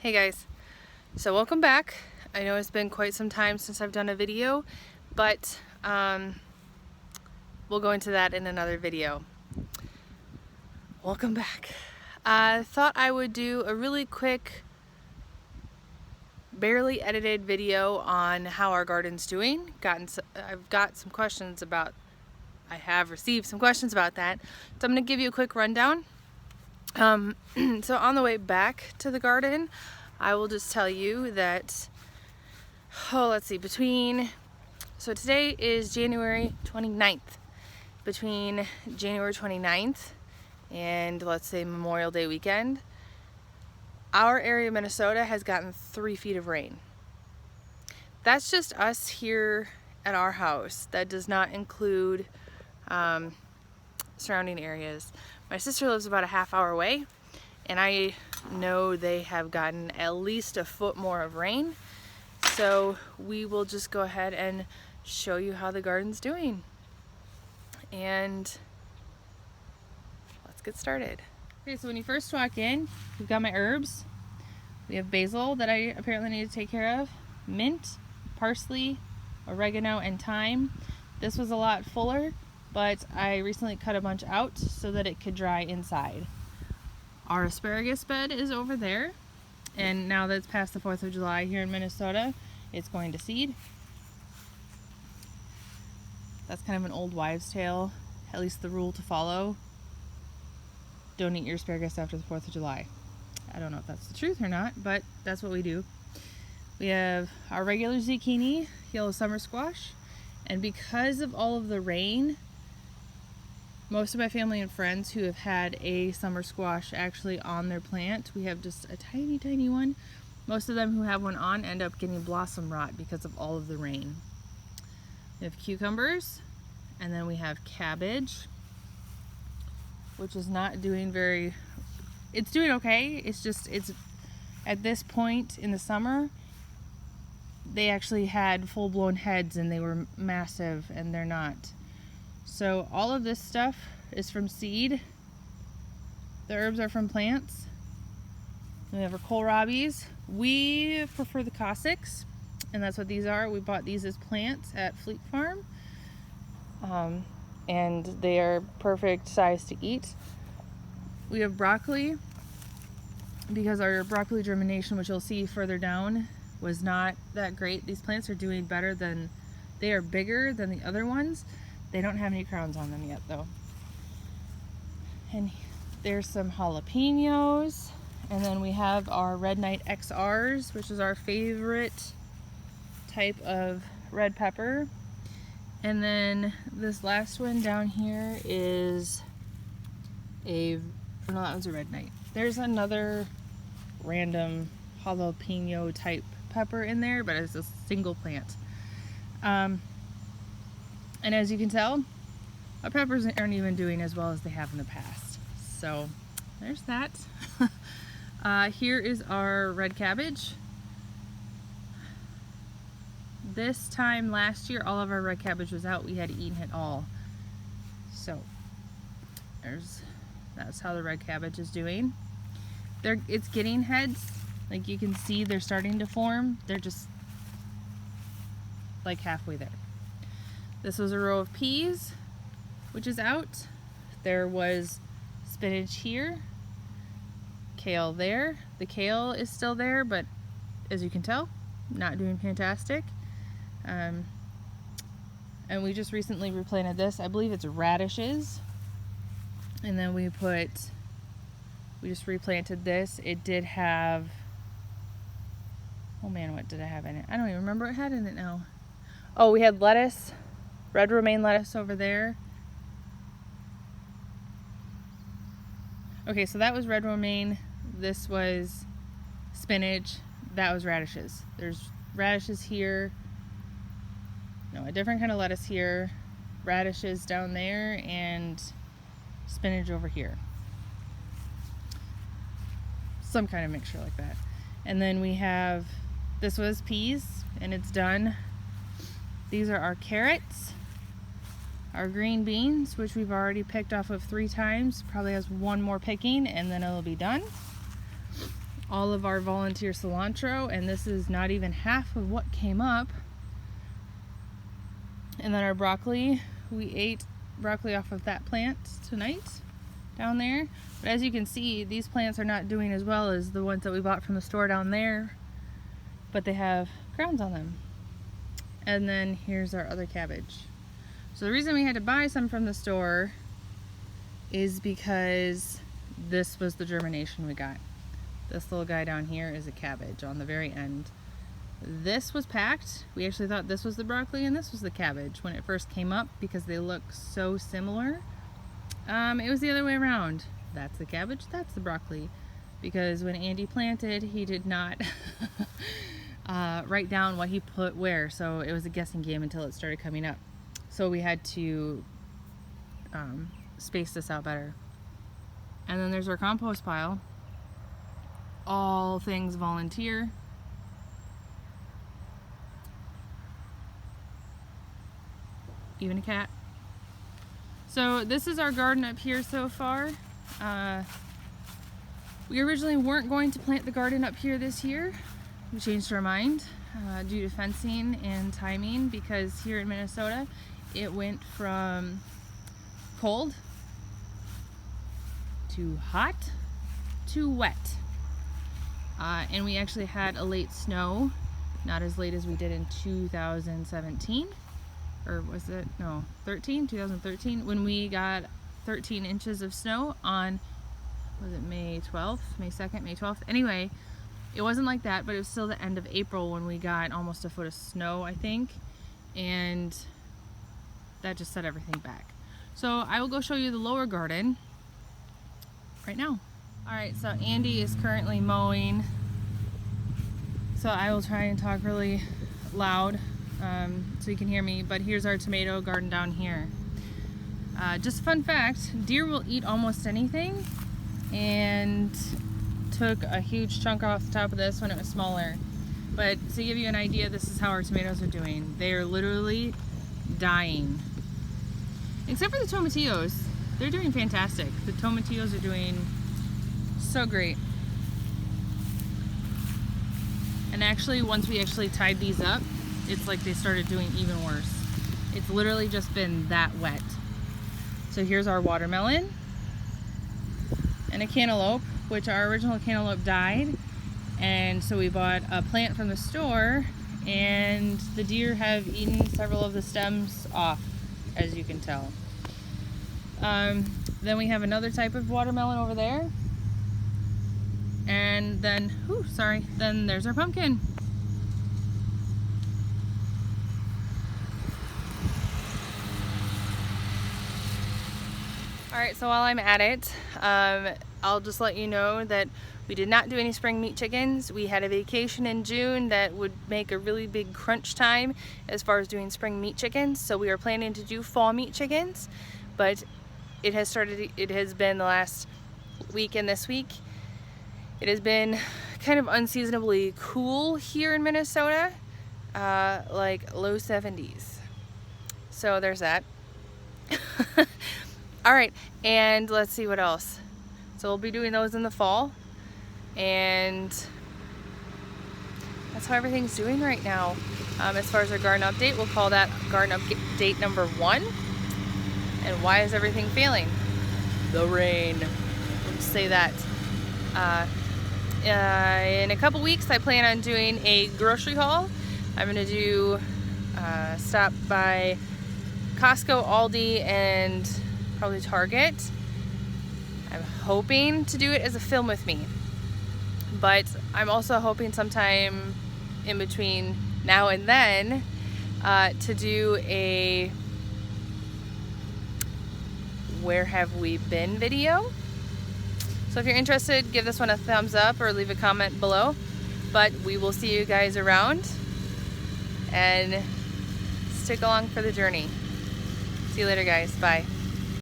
Hey guys, so welcome back. I know it's been quite some time since I've done a video, but we'll go into that in another video. Welcome back. I thought I would do a really quick, barely edited video on how our garden's doing. I have received some questions about that, so I'm going to give you a quick rundown. So on the way back to the garden, I will just tell you that, so today is January 29th. Between January 29th and let's say Memorial Day weekend, our area of Minnesota has gotten 3 feet of rain. That's just us here at our house. That does not include surrounding areas. My sister lives about a half-hour away, and I know they have gotten at least a foot more of rain. So we will just go ahead and show you how the garden's doing. And let's get started. Okay, so when you first walk in, we've got my herbs. We have basil that I apparently need to take care of, mint, parsley, oregano, and thyme. This was a lot fuller, but I recently cut a bunch out so that it could dry inside. Our asparagus bed is over there, and now that it's past the 4th of July here in Minnesota, it's going to seed. That's kind of an old wives' tale, at least the rule to follow. Don't eat your asparagus after the 4th of July. I don't know if that's the truth or not, but that's what we do. We have our regular zucchini, yellow summer squash, and because of all of the rain, most of my family and friends who have had a summer squash actually on their plant, we have just a tiny, tiny one. Most of them who have one on end up getting blossom rot because of all of the rain. We have cucumbers, and then we have cabbage, which is not doing it's doing okay. It's at this point in the summer, they actually had full-blown heads and they were massive, and they're not. So all of this stuff is from seed. The herbs are from plants. We have our kohlrabis. We prefer the Cossacks, and that's what these are. We bought these as plants at Fleet Farm, and they are perfect size to eat. We have broccoli, because our broccoli germination, which you'll see further down, was not that great. These plants are doing better they are bigger than the other ones. They don't have any crowns on them yet though. And there's some jalapenos, and then we have our Red Knight XRs, which is our favorite type of red pepper. And then this last one down here is no, that one's a Red Knight. There's another random jalapeno type pepper in there, but it's a single plant. And as you can tell, our peppers aren't even doing as well as they have in the past. So there's that. Here is our red cabbage. This time last year, all of our red cabbage was out. We had eaten it all. So that's how the red cabbage is doing. It's getting heads. Like you can see, they're starting to form. They're just like halfway there. This was a row of peas, which is out. There was spinach here, kale there. The kale is still there, but as you can tell, not doing fantastic. And we just recently replanted this. I believe it's radishes. And then we just replanted this. It did have, oh man, what did it have in it? I don't even remember what it had in it now. Oh, we had lettuce, red romaine lettuce over there. Okay, so that was red romaine. This was spinach. That was radishes. There's radishes here. No, a different kind of lettuce here. Radishes down there, and spinach over here. Some kind of mixture like that. And then we have, this was peas, and it's done. These are our carrots, our green beans, which we've already picked off of 3 times. Probably has one more picking, and then it'll be done. all of our volunteer cilantro, and this is not even half of what came up. And then our broccoli, we ate broccoli off of that plant tonight down there. But as you can see, these plants are not doing as well as the ones that we bought from the store down there, but they have crowns on them. And then here's our other cabbage. So the reason we had to buy some from the store is because this was the germination we got. This little guy down here is a cabbage on the very end. This was packed. We actually thought this was the broccoli and this was the cabbage when it first came up because they look so similar. It was the other way around. That's the cabbage, that's the broccoli. Because when Andy planted, he did not write down what he put where, so it was a guessing game until it started coming up. So we had to space this out better. And then there's our compost pile. All things volunteer. Even a cat. So this is our garden up here so far. We originally weren't going to plant the garden up here this year. We changed our mind due to fencing and timing, because here in Minnesota it went from cold to hot to wet. And we actually had a late snow, not as late as we did in 2017, or was it, no, 2013, when we got 13 inches of snow on, was it May 12th, May 2nd, May 12th? Anyway, it wasn't like that, but it was still the end of April when we got almost a foot of snow, I think, and that just set everything back. So I will go show you the lower garden right now. Alright, so Andy is currently mowing, so I will try and talk really loud so you can hear me, but here's our tomato garden down here. Just a fun fact, deer will eat almost anything, and took a huge chunk off the top of this when it was smaller. But to give you an idea, this is how our tomatoes are doing. They are literally dying. Except for the tomatillos. They're doing fantastic. The tomatillos are doing so great. And actually, once we actually tied these up, it's like they started doing even worse. It's literally just been that wet. So here's our watermelon and a cantaloupe, which our original cantaloupe died. And so we bought a plant from the store, and the deer have eaten several of the stems off, as you can tell. Then we have another type of watermelon over there. And then, then there's our pumpkin. Alright, so while I'm at it, I'll just let you know that we did not do any spring meat chickens. We had a vacation in June that would make a really big crunch time as far as doing spring meat chickens. So we are planning to do fall meat chickens, but it has been the last week and this week. It has been kind of unseasonably cool here in Minnesota, like low 70s. So there's that. Alright, and let's see what else. So we'll be doing those in the fall, and that's how everything's doing right now. As far as our garden update, we'll call that garden update number 1. And why is everything failing? The rain. We'll just say that. In a couple weeks, I plan on doing a grocery haul. I'm going to do stop by Costco, Aldi, and probably Target. I'm hoping to do it as a film with me, but I'm also hoping sometime in between now and then to do a where have we been video. So if you're interested, give this one a thumbs up or leave a comment below. But we will see you guys around, and stick along for the journey. See you later, guys. Bye.